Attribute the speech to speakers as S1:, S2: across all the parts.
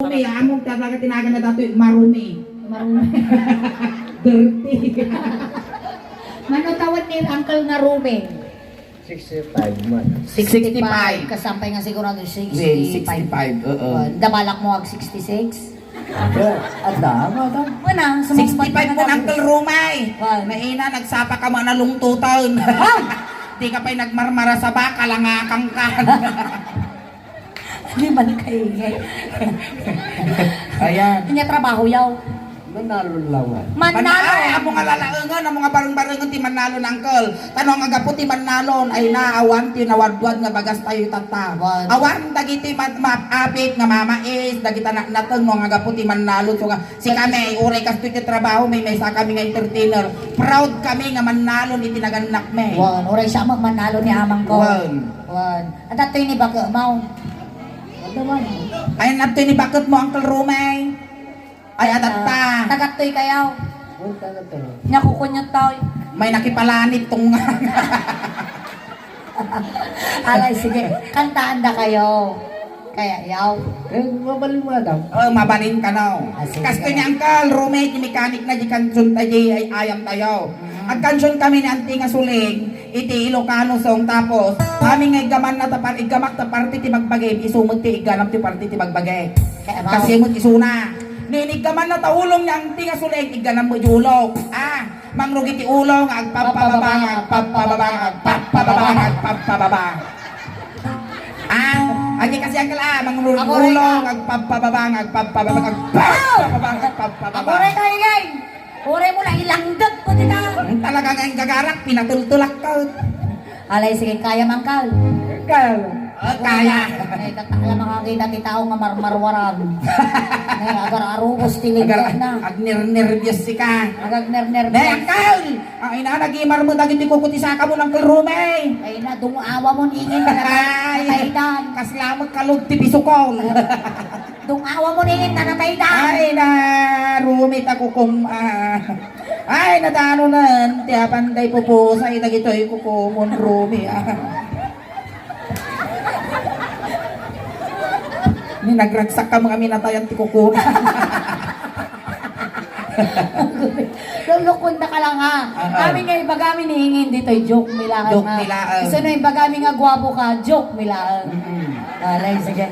S1: marumi, among talaga tinagan na dato marumi.
S2: Marumi.
S1: Dirty.
S2: Manutawad ni Uncle na Rumi.
S3: 65 man.
S1: 65.
S2: Kasampay nga sigurado 65.
S1: 65, oo.
S2: Dabalak mo ag 66.
S3: Ada, ada.
S2: Wala,
S1: 65 po Uncle Rumay.
S2: Wow.
S1: Maina, nagsapa ka mo na lungtutan. Di ka pa'y nagmarmara sa baka, langakang ka.
S2: Hindi man kaingay.
S1: Ayan.
S2: Hindi trabaho yaw.
S3: Manalo lang.
S2: Manalo.
S1: Ay, amo nga lalaungan, amo nga bareng-barengan ti Manalo Uncle. Tanong nga gapo ti Manalo, ay naawan ti nawadwad nga bagas tayo tata.
S2: Wow.
S1: Awan, dagiti mapapit nga mamais, dagita nateng nga gapo ti Manalo. So nga, si kami, uray kasto ti trabaho, may sa kami nga entertainer. Proud kami nga Manalo ni tinaganak me.
S2: Wan, oray siya manalo ni amang ko.
S1: Wan.
S2: Wan. At ato ni baka mau. Ano man?
S1: Ay, nato ni bakit mo Uncle Rumay? Ay, atat ta.
S2: Tagatoy kayaw.
S3: Punta na to.
S2: Nakukunyot tao.
S1: May nakipalanit tong nga.
S2: Alay, sige. Kantaan da kayo. Kaya yaw.
S3: Mabalin mo daw.
S1: Oh, mabalin ka na.
S2: sige,
S1: Kasto
S2: sige.
S1: ni Uncle Rumay, ti mekanik na di kansun tayo ay ayam tayo. Ang kansyon kami ni Auntie nga suling, iti Ilocano song tapos, kami nga igaman na tapar, igamak ta party ti magbagay, isumot ti iganam ti party ti magbagay.
S2: Kaya mau.
S1: Kasi mo isuna. Ninig ka man na taulong niya ang tinga suling, iganam mo julog. Mangrugi ti ulong, agpapababang, agpapababang, agpapababang, agpapababang. Agi kasi ang kala, mangrugi
S2: Ako rin
S1: ulong,
S2: ka.
S1: agpapababang, agpapababang, agpapababang, agpapababang.
S2: Ako rin kayo gay. Ure mo lang ilangdag ko din na.
S1: Talaga nga yung gagarak, pinatultulak ka.
S2: Alay, sige. Kaya mangkal.
S1: Kaya.
S2: Ay, alam makakita ti tao nga marmarwaran. Ay, agar-arugos tilig na.
S1: Agnir-nervyos si ka.
S2: Agag-ner-ner.
S1: Nay, Uncle! Ang ina, nag-imar mo, dagiti kukutisaka mo ng kalrume.
S2: Ay na, dungawa mo ningin na
S1: Ay,
S2: nataydan.
S1: kaslamag kalog ti pisukol.
S2: Dungawa mo ningin na nataydan.
S1: Ay, na, rumit ako kung, ay, nadano na, tiyapan day po sa itagito'y kukumon rumi, Ni nagragsak ka mga minatayan ti kukuna.
S2: Lulukon na ka lang ha. Kami nga iba kami nihingin dito, joke milaan.
S1: Joke milaan.
S2: Isa na iba kami nga gwapo ka, joke milaan. Alay, sige.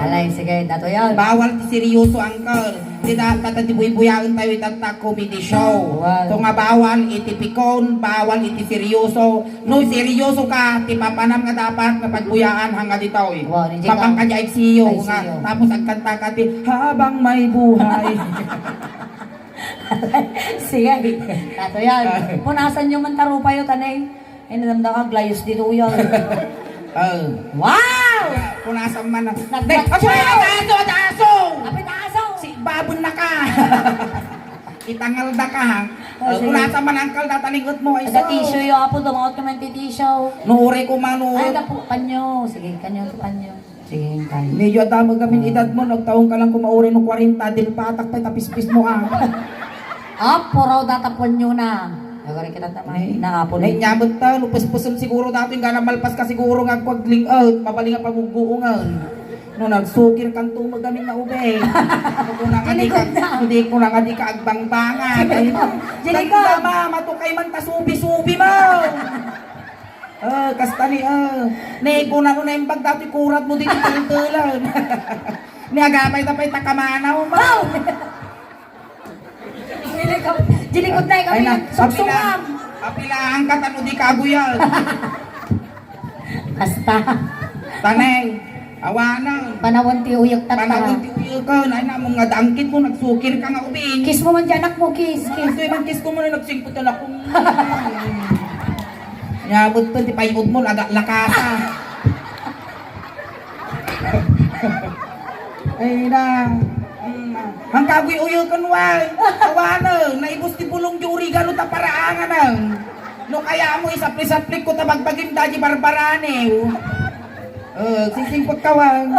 S2: Alay, sige. Dato yan.
S1: Bawal ti seryoso, Uncle. Di dapat ti buy-buyaon tayo itata comedy show.
S2: Wow.
S1: So nga bawal iti pikon, bawal iti seryoso. No, seryoso ka, ti papanam nga dapat nga pagbuyaan hanga ditaw.
S2: Wow, ni Jika.
S1: Mapang kanya ay siyo.
S2: Ay,
S1: Nga,
S2: siyo.
S1: tapos agkanta ka ti habang may buhay.
S2: Sige. Dato yan. Punasan yung mantarupa yun, tanay. Ay, nadamda ka, glayos dito yun. Wow!
S1: Punasan man na.
S2: Nagbatso!
S1: Aso!
S2: Kapit aso!
S1: Si babon na ka. Itangal da ka.
S2: Sige.
S1: Punasan man Uncle, datalingot mo. Ay,
S2: Ada tissue yung apo, dumakot ka man tissue.
S1: Nuuri ko
S2: Ay,
S1: manuot.
S2: napo, panyo. Sige, kanyo to panyo. Sige, kanyo.
S1: Medyo adamag kami edad mo, nagtaong ka lang kumauri ng 40, din patak pa, tapispis mo
S2: Apo raw datapon nyo na. Nagari kita naman. Naapon.
S1: Ay, nyabot ta, lupos-pusom siguro dato yung gana malpas ka siguro nga kwagling out, mabalinga pamuguungan. No, nagsukir kang tumag kami na ube. Hindi ko na nga di ka agbangbangan.
S2: Dili ka.
S1: Ma, matukay man ta subi-subi mo. Kasta ni, Nego na nun na yung bagdati kurat mo dito tultulan. Niagapay tapay takamanaw mo.
S2: Jilikot na kami ng suksukam.
S1: Papilaan ka, tano di kaguyal.
S2: Basta.
S1: Tanay, awanan.
S2: Panawon ti uyok tata.
S1: Panawin ti uyo ka, na ina mong nga dangkit mo, nagsukir ka nga ubing.
S2: Kiss mo man dyan, anak mo, kiss.
S1: Kiss man kiss ko mo na nagsingputan ako. Nyabot to, di payod mo, lakasa. Ay na. Ang kagoy uyo kan wal. Awana, naibos ti pulong di origano ta paraangan ang. No kaya mo isapli-saplik ko ta magbagim daji barbarane. Sising pagkawan.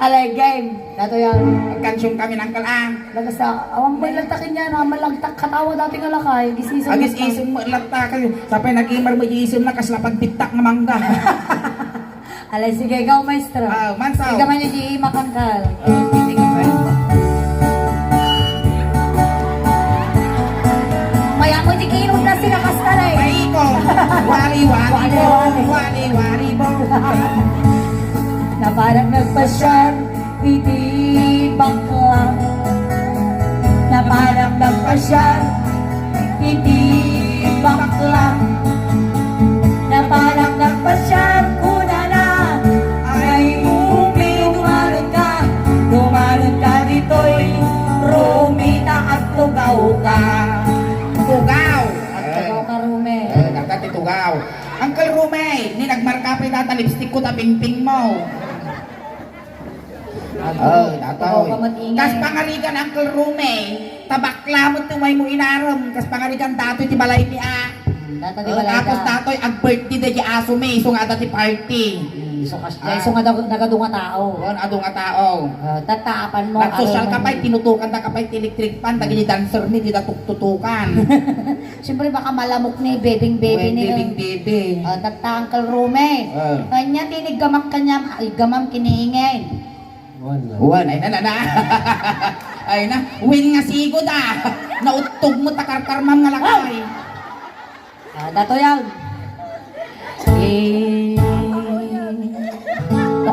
S2: Alay, game. Dato yan.
S1: Magkansyong kami ng kalaan.
S2: Lagas na, awang may lantakin niya na malagtak katawa dati nga lakay. Gisisong
S1: Agis isong mo lata kayo. Sapay nag-imar mo isong na kasla pagbitak nga mangga.
S2: Alay, sige, ikaw, maestro.
S1: Mansaw.
S2: Ikaw man yung di makangkal.
S1: Hindi ka ba?
S2: Maya mo di kinong na sila kastalay.
S1: Maiko. Wali-wali mo.
S2: Wali-wali.
S1: Wali-wali mo.
S2: Na parang nagpasyar, itibak lang. Na parang nagpasyar, itibak lang. Na parang nagpasyar, kuna na. Ay dumalon ka dito'y rumita at tugaw ka.
S1: Tugaw.
S2: Tugaw ka, Rume.
S1: Dagat tugaw. Uncle Rume, ni nagmarka pa data lipstick ko ta pingping mo.
S2: Tugaw ka mag-ingay.
S1: Kas pangarigan Uncle Rume, tabakla mo tumay mo inaram. Kas pangarigan datoy ti balay ni a.
S2: Data di balay
S1: Tapos
S2: ka.
S1: datoy ag birthday da di aso me, so nga dati party.
S2: So nga nagadunga tao.
S1: Yon ado nga tao.
S2: Tataapan mo.
S1: Nag-social
S2: araw
S1: ka
S2: mo.
S1: pa, tinutukan ta ka pa, electric pan, tagi ni dancer ni, di na tutukan.
S2: Siyempre baka malamok ni bebing baby ni.
S1: Bibing bibi.
S2: Tatangkal Rume. Kanya tinig gamak kanya, ay gamam kiniingay.
S3: Wala.
S1: Uwan, ay na. Ay na, win nga sigod ah. Nautog mo takarkarmam nga lakay.
S2: Dato yan.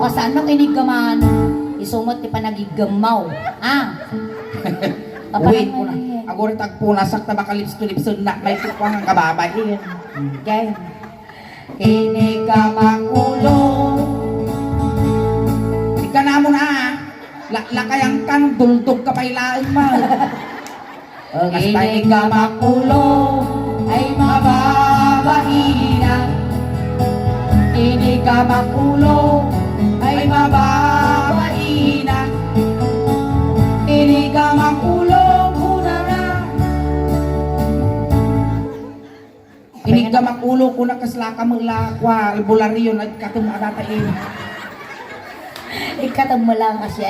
S2: Saan mo kinigaman? Isumot ti panagigamaw.
S1: Win po na. Agora tagpunasak na baka lips to lips na may tukwang ang kababay.
S2: Okay. Kinigamang ulo.
S1: Ika na mo na ah. Lakayang kang duldog ka pailaan mo.
S2: Kinigamang ulo ay mababaina. Kinigamang ulo ay mababaina. Kinigamang ulo kuna na.
S1: Inigamak ulo ko na kaslaka mo lakwa. Albularyo na katumadatain.
S2: Ikatam mo lang kasi.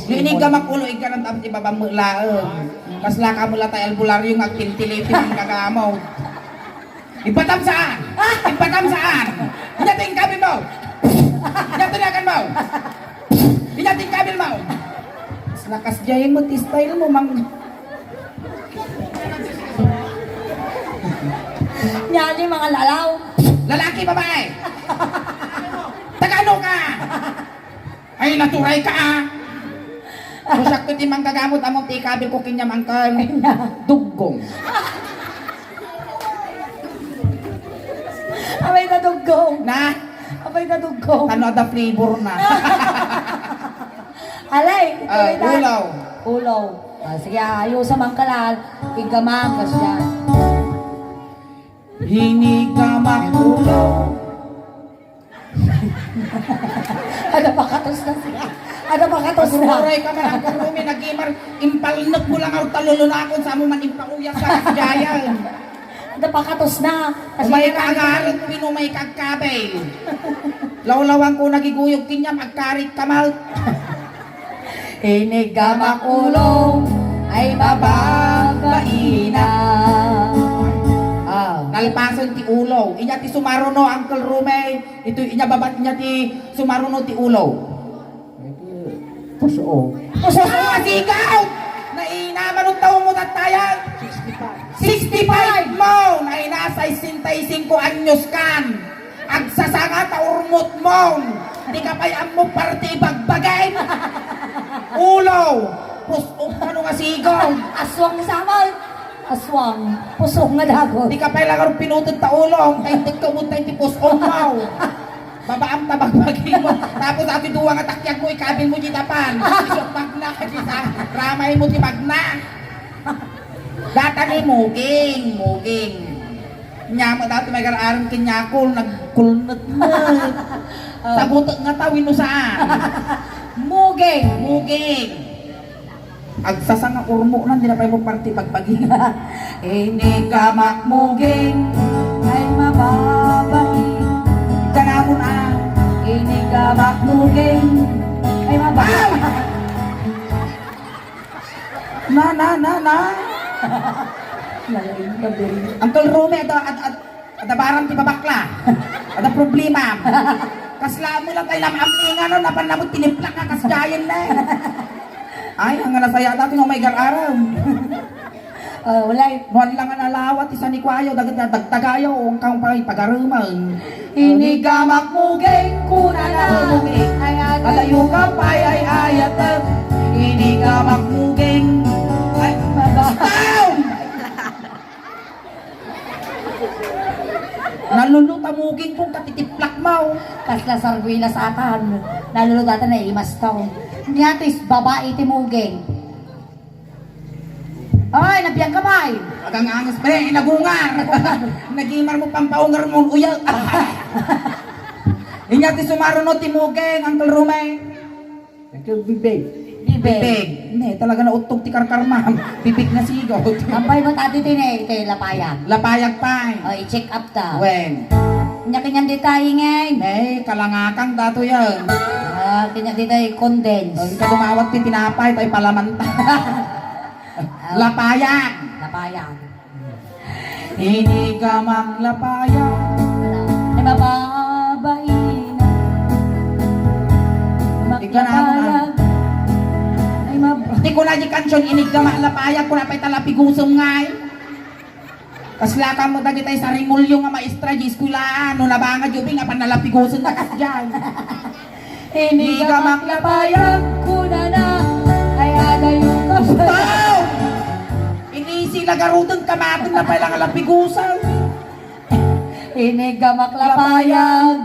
S1: Inigamak ulo, ika ng tapos ibabang mo laang. Kaslaka mo latay albularyo nga kintilipin ang gagamaw. Ipatam saan? Ipatam saan? Inyating kabil mo! Inyating mo! Inyating kabil mo! Lakas jayin mo, ti-style mo, mang...
S2: Yan yung mga lalaw.
S1: Lalaki, babae! Tagano ka! Ay, naturay ka ah! Kung sakto ti mang gagamot, among ti kabil ko kinyam ang kan. Duggong.
S2: Abay na duggong.
S1: Na?
S2: Abay na duggong.
S1: Ano the flavor na?
S2: Alay.
S1: Ulaw.
S2: Ulaw. Sige, ayaw sa mangkalan. Igamang kasi yan.
S1: Hinigamak ulo.
S2: Ano ba katos na siya? Ano ba katos na?
S1: Pasuray ka man ang karumi, nag-imar, impalnag mo lang ang talulunakon sa mo man impauya sa kasjayan.
S2: Ano ba katos na?
S1: Umay kagarit, pinumay kagkabay. Lawlawan ko nagiguyog kinyam, agkarit kamal.
S2: Inigamak ulo ay mababaina.
S1: Nalpasan ti ulo. Inya ti sumaruno, Uncle Rume. Ito inya babat niya ti sumaruno ti ulo.
S3: Puso.
S1: Puso ka sigaw! Nainaman ang taong mo tatayan. 65 mo! Nainasay 65 anyos kan. Agsasanga taurmot mo. Di ka payam mo parte bagbagay. Ulo! Puso ano nga sigaw?
S2: Aswang samol. Aswang. Pusong nga dagot.
S1: Di ka payang pinutod ta ulong. Taintig ka mo tayo ti puso mo. Babaam ta bagbagay mo. Tapos ati duwa nga takyag mo, ikabil mo di tapan. Isok magna ka di sa ramay mo di magna. Data ni muging. Nya mo dati may karaaran kinyakol, nagkulnat mo. Sabutot nga tawin mo saan? Muging. Agsasang nga urmo nan, di na pa mo party pagpaging.
S2: Ini gamak muging ay mababain.
S1: Ganamon ah.
S2: Ini gamak muging ay mababain.
S1: Na.
S2: Nalain ka din.
S1: Uncle Rome, at baran ti babakla. Ada problema. Kasla mo lang tayo namamlingan no, napanamot tiniplak ka kasdayan na. Ay, ang nasaya dati ng may gar-araw.
S2: Wala eh.
S1: Nuan lang ang alawat, isa ni Kwayo, dagtagayo, ang kang pagaruman.
S2: Inigamak mugeng kuna na. Ay
S1: Alayo ka pa ay ayat. Inigamak mugeng. Ay, mabahaw! Naluluta muging kung katitiplak mo.
S2: Kasla sarwila sa atan. Naluludatan na imas taon. Niyatis, babae timugeng. Ay, nabiyang kamay.
S1: Agang angas pa rin, inagungar. Nagimar mo pampaungar mo, uyag. Inyati sumaruno timugeng, Uncle Rumay.
S3: Ito bibig.
S1: Bibig. Hindi, talaga na utog ti karkar ma'am. Bibig na sigaw.
S2: Ampay mo tati tinay kay lapayag.
S1: Lapayag pa.
S2: O, i-check up ta.
S1: Wen.
S2: Nyakinyan di tayo ngayon.
S1: May kalangakang dato yan.
S2: Kinyan di tayo condense.
S1: Ang kadumawat ti tinapay, tayo palamanta. Lapayag.
S2: Lapayag.
S1: Inigamak lapayag.
S2: Ay mababain na. Maklapayag. Ay
S1: Di ko na di kansyon inigamak lapayag, kung napay talapigusong ngay. Kasla ka mo dagi tayo sa rimulyo nga maestra di eskulaan. No nabanga jubing nga panalapigusong na kasdyan. Inigamak lapayag.
S2: kuna na. Ay ada yung kapal.
S1: Wow! Inisi lagarutang kamatong na palang alapigusan.
S2: Inigamak lapayag.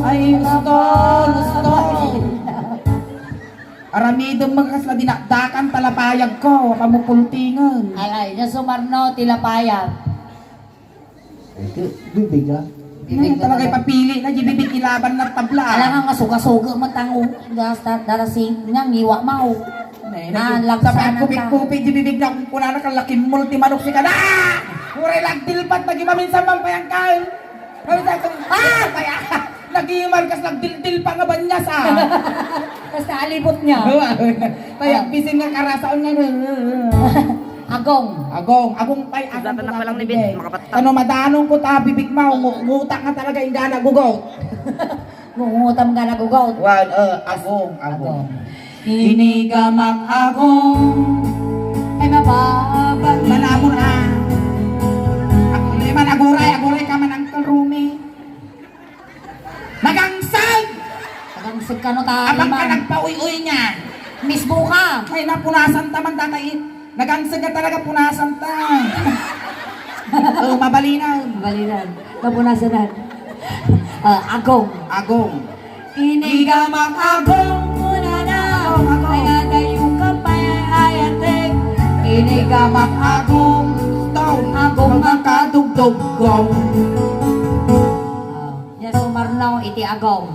S1: Ay, gusto. Aramidong magkasla dinakdakan talapayag ko, pamupultingan.
S2: Alay, na sumarno tilapayag.
S3: Ito bibig ha.
S1: Hindi talaga ipapili na, di bibig ilaban ng tabla.
S2: Alam nga suga-suga matang darasing nga ngiwa mau.
S1: Sabay kupit-kupit, di bibig na kung kunana kang laking multi manok si ka na! Ure lang dilpat, nagimaminsan bang payang kain. Kaya, nagiman kas nagdildil pa nga banyas ah.
S2: Tapos naalibot niya.
S1: Kaya bisin nga karasaon nga. Agong pay asang ko na bibig. Ano madanong ko ta bibig mo, ngutak nga talaga ingana gugaw.
S2: Ngungutam ka na gugaw.
S1: Agong. Inigamak agong.
S2: Ay mababa.
S1: Manamon ah. Ako naman aguray ka man Uncle Rumi. Nagangsag!
S2: Nagangsag ka no
S1: Abang ka
S2: man.
S1: nagpauy-uy niya.
S2: Misbo ka.
S1: Ay napunasan ta man tatay. Nagangsag ka talaga punasan ta. Mabalinaw.
S2: Balinan. Napunasanan.
S1: Agong.
S2: Inigamak agong muna na. Ay ada yung kapay ayatek. Inigamak agong.
S1: Agong ang kadugdugong.
S2: Yan sumarnaw iti agong.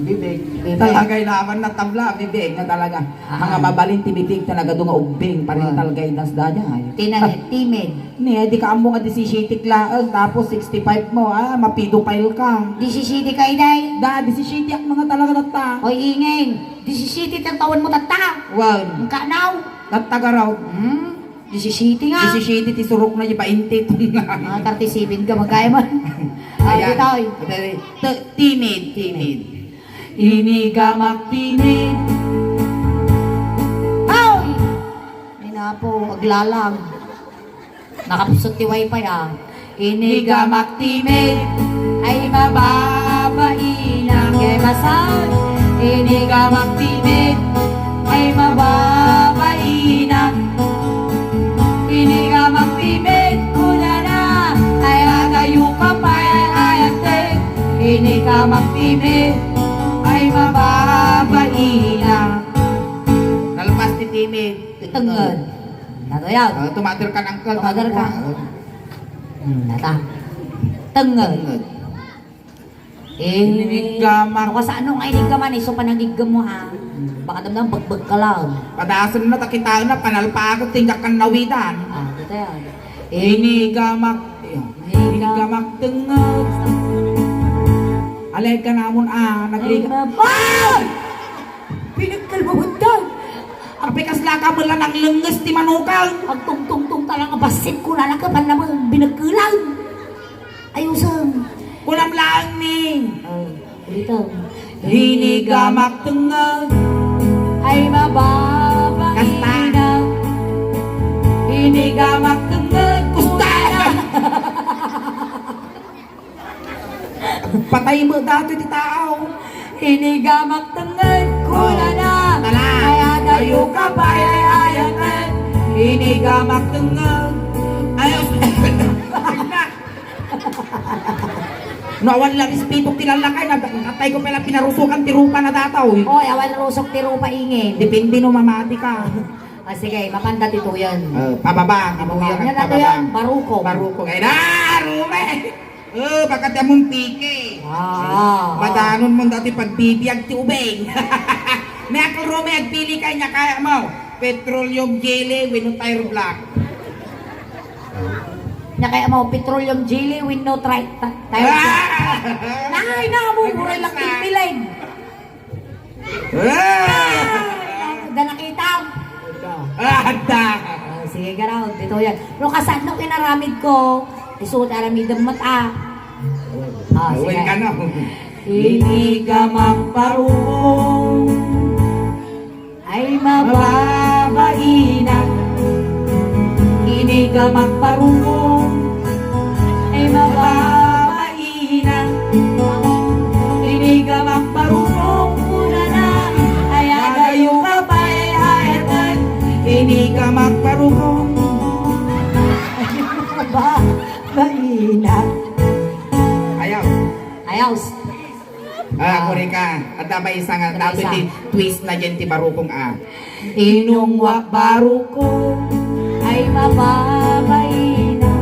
S3: Bibig.
S1: Talagay naman na tabla, bibig na talaga. Mga mabalin timitig talaga doon nga ugbing. Parin talagay nas danya.
S2: Timid.
S1: Ni, di ka amo nga 17 laang, tapos 65 mo, mapido file ka.
S2: 17 kay day.
S1: Da, 17 ang mga talaga nata.
S2: Hoy ingeng. 17 ang taon mo tata.
S1: Wow,
S2: Ang kanaw.
S1: nataga raw.
S2: 17 nga.
S1: 17 ti surok na di paintit.
S2: 37 ka magkaya man. Ay, ito.
S1: Timid. Inigamak timid.
S2: Ay! Ay na po, aglalang. Nakapusot ti wifi ah. Inigamak timid. Ay mababain ang gemasan. Inigamak timid. Ay mababain ang. Inigamak timid. Kuna na. Ay agayo ka pa ayate. Inigamak timid. Ay mababain ang.
S1: Nalpas ti timid.
S2: Tengod. Nato yan.
S1: Tumatir ka ng kal.
S2: Tumatir ka. Nata. Tengod.
S1: Inigamak.
S2: Ako sa ano nga inig ka man, iso panagigam mo ha. Baka damdam bagbag ka lang.
S1: Padasan na takitaan na panalpagod tingak kan nawidan.
S2: Ito yan.
S1: Inigamak. Inigamak tengod. Alay ka namon nagliga.
S2: Ay! Pinagkalbawagdag!
S1: Api kasla ka mo lang ang lenges ti manukal.
S2: Ang tungtungtung talaga basit ko lalakapan naman binagkulang. Ayusan.
S1: Kunam lang ni.
S2: Oh, dito.
S1: Hinigamak tengah.
S2: Ay mababainaw.
S1: Hinigamak tengah. Kusta! Patay mo dati ti tao.
S2: Hinigamak tengad kuna na.
S1: Tala.
S2: Kaya dayo ka pa
S1: Ayayayatan. Hinigamak tengah. Ayos. Nawan lang ispito tilalakay. Natay ko pala pinarusukan tirupa na dataw.
S2: Oy, awan rusok tiro pa ingin.
S1: Depende no mamati ka.
S2: Ah, sige, mapanda tito yan.
S1: Pababa. Ibuya
S2: Yan
S1: ka
S2: nato yan, baruko.
S1: Baruko. Ay na, rume. Bakit yan mong pike? Madanon mo dati pagbibiyag ti ubeng. May akal rume, agpili ka niya kaya mo. Petroleum jelly with no tire black.
S2: Na kaya mo, petroleum jelly with no tayo. Nay, nakamumuray lang tigpilig. Da nakita.
S1: Ada.
S2: Sige, garaw, dito yan. Pero kasan nung kinaramid ko, isuot aramid ang mata.
S1: Uwin ka na.
S2: Hindi ka magparong ay mababaina. Hindi ka magparong ay mababaina. Hindi ka magparong una na ay agayo ka pa ay hayatan.
S1: Hindi ka magparuhong.
S2: Mababaina.
S1: Ayaw.
S2: Ayaw.
S1: Ako rin ka. At abay isa nga.
S2: Abay isa.
S1: Tapos twist na dyan ti barukong
S2: Inong baruko ay mababaina.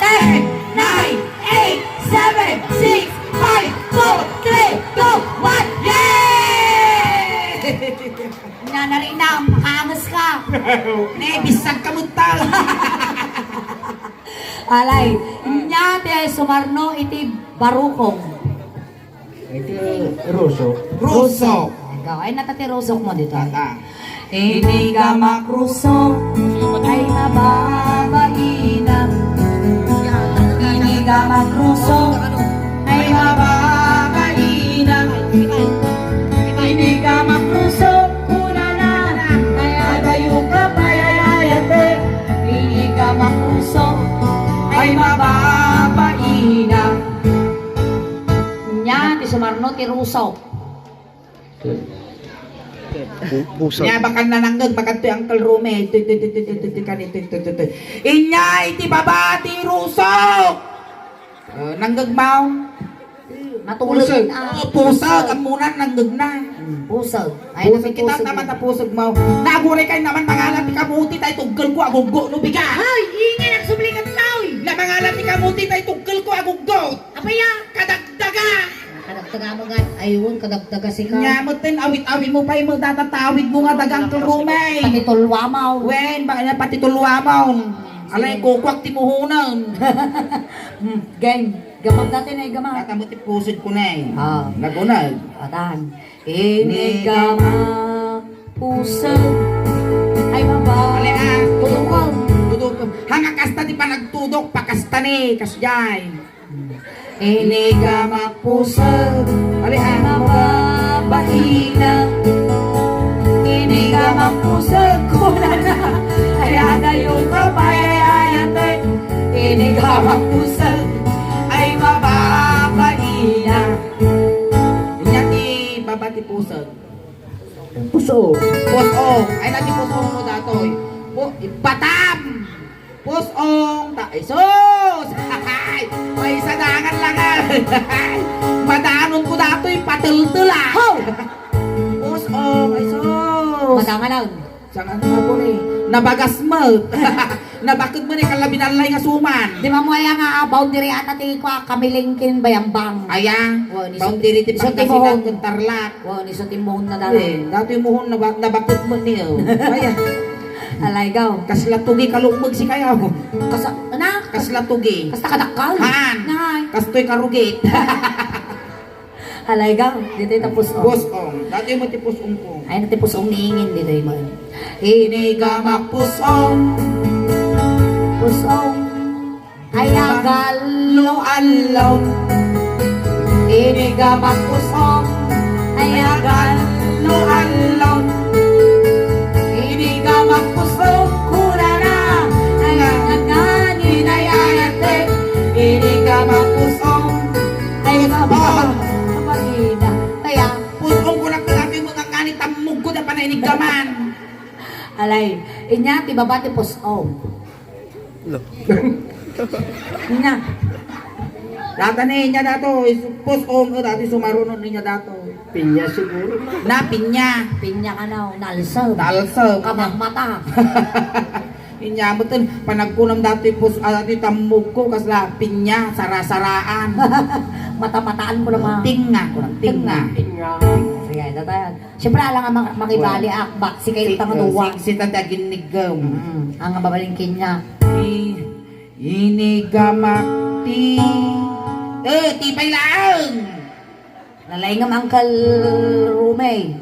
S2: 10, 9, 8, 7, 6, 5, 4, 3, 2, 1, yay! Nanari na, makaangas ka.
S1: Bisag ka mutal.
S2: Alay, nyate sumarno iti barukong.
S3: Ito, Ruso.
S1: Ruso.
S2: Ikaw, ay natatirusok mo dito.
S1: Tata.
S2: Hindi ka makrusok ay mababaina. Hindi ka makrusok ay mababaina. Hindi ka makrusok kuna na kaya dayo ka payayayate. Hindi ka makrusok ay mababaina. Nya, ti sumarno ti rusok.
S3: Puso.
S1: Nya bakal nananggag bakal to Uncle Rome. Inya iti babati rusok. Nanggag mau.
S2: Matulog
S1: Pusag.
S2: na.
S1: Pusag. Ang muna nanggag na.
S2: Pusag. Ay,
S1: Pusag kita naman na pusag mau. Naguray kayo naman mangalan ti kamuti tayo tuggal ko aguggo no biga.
S2: Ay, ingay nagsublikan tao.
S1: Na mangalan ti kamuti tayo tuggal ko aguggo.
S2: Apaya?
S1: Kadagdaga.
S2: Kadagdaga mo gan. Ayun, kadagdaga si ka.
S1: Nyamutin awit-awit mo pa mo datatawid mo nga dagang Uncle Rome.
S2: Pati tulwamaw.
S1: Wen, baka na pati tulwa mo. Alay, kukwak ti muhunan.
S2: Game. Gamag natin ay gamag.
S1: Tatamot ti pusod ko na eh. Nagunag.
S2: Atan. Inigamag pusag ay mababa.
S1: Alay ah.
S2: Tulungan.
S1: Tudok. Hanga kasta ti pa nagtudok, pakasta ni, kasjay.
S2: Inigamag pusag
S1: Alay
S2: ay
S1: ah.
S2: mababaina. Inigamag pusag kuna na kaya na yung kapayayate. Inigamag pusag ay mababaina.
S1: Inya ti babati pusod.
S3: Puso.
S1: Pusong. Ay nati pusong mo datoy. Batam! Pusong! Ay sus! May sadangan lang Madanon ko datoy patul-tul
S2: Ho!
S1: Pusong! Ay sus!
S2: Madama lang.
S1: Saan nga po ni? Nabagas mo! Nabakit mo ni kalabinalay nga suman!
S2: Di ba mo ay nga boundary ata ti ko kamilingkin bayambang.
S1: Aya!
S2: Oh, ni
S1: Boundary ti
S2: so
S1: Pangasinan
S2: timohon.
S1: kung tarlak!
S2: Wow, ni sa timuhon na
S1: Eh,
S2: dala.
S1: dato yung muhon nabakit mo niyo. Aya!
S2: Alay gaw.
S1: Kaslatugi kalumag si kayaw.
S2: Kasa anak,
S1: Kaslatugi.
S2: kasta kadakal.
S1: Haan.
S2: Nay.
S1: Kastoy karugit.
S2: Alay gaw. Dito tapos oh.
S1: Pusong. Dati mo ti pusong ko.
S2: Ay natipos ang niingin dito yung mga.
S1: Inigamak pusong.
S2: Pusong ay agalo alom. Iniga magkusong, ay agalo alom. Iniga magkusong, kurara, ay agani na yayate. Iniga magkusong, ay mabang, mabagina. Kaya,
S1: Putong ko lang talaga yung mga kanit tamog ko na panainig gaman.
S2: alay, inya, tibabati pusom. Inya,
S1: Data niya dato, post om dati sumarunon niya dato.
S3: Pinya siguro.
S1: Napinya,
S2: pinya ka na, nalsam.
S1: talsam,
S2: Kamang mata.
S1: Pinya mo tun, panagkunam dati pos dati tamog ko kasla pinya, sarasaraan.
S2: Mata-mataan ko naman.
S1: Tinga, kurang tinga.
S2: Sige, tatayan. Siyempre, alang nga makibali akbak. Si kayo tangaduwa.
S1: Si tatagin ni Gam.
S2: Ang babalingkin niya.
S1: Inigamakti. Tipay lang.
S2: Nalay nga Uncle Rumi.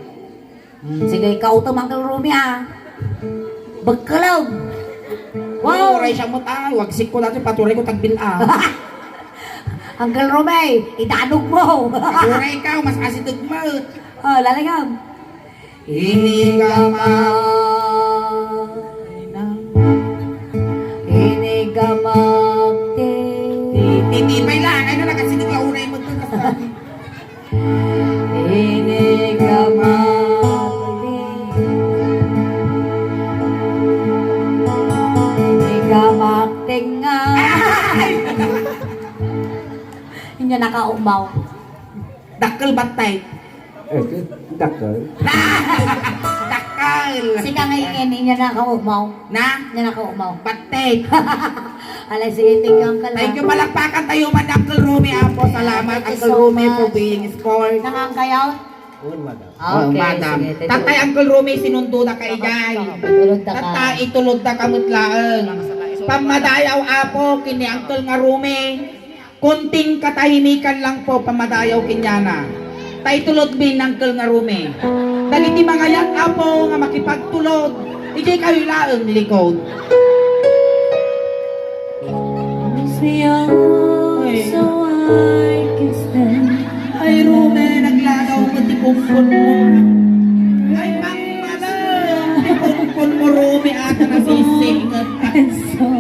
S2: Sige, ikaw to Uncle Rumi ha. Bagkalaw.
S1: Wow, ray siya mo tayo. Wagsik ko dati, patuloy ko tagbilang.
S2: Uncle Rumi, idanog mo.
S1: Patuloy ikaw, mas asidog mo.
S2: Oh, lalagam. Inigamakti.
S1: Titipay lang. Ano na kasi naglaunay mo ito.
S2: Inigamakti. Inigamakti nga. Hindi nakaumaw.
S1: Dakkel batay.
S3: Dakal.
S1: Dakkel.
S2: Sika ngayon, hindi nakaumaw.
S1: Na?
S2: Hindi nakaumaw.
S1: Batay.
S2: Alay, sige, tingnan ka lang.
S1: Thank you, palakpakan tayo man, Uncle Rumi. Apo, salamat,
S2: Thank you
S1: Uncle
S2: so
S1: Rumi, for
S2: much.
S1: being scored.
S2: Nakangkayaw?
S1: Oh, madam. Tatay, Uncle Rumi, sinundo na kay Jay.
S2: Tulog na ka.
S1: Tatay, itulod na kamutlaan. Pamadayaw, apo, kini Uncle nga Rumi. Kunting katahimikan lang po, pamadayaw kinyana. Tay tulod bin, Uncle nga Rumi. Dagiti mga yan, apo, nga makipagtulod. Ijay kayo laang nilikod.
S2: So I can stand.
S1: Ay, Rumi, naglagaw mo tipungkon mo. Ay, pangmalang, tipungkon mo, Rumi, ata nasisingat ka.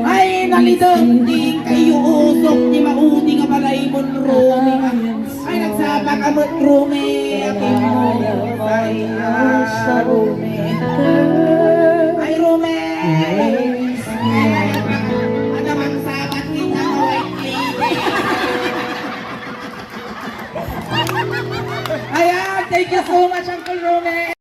S1: Ay, nalidong, di kayo usok, di maudi nga balay mo, Rumi. Ay, nagsaba ka mo, Rumi. Ati mo, ay, Rumi. Ay, Rumi. Ano bang sabat kita, white lady? Ayan, thank you so much, Uncle Rome.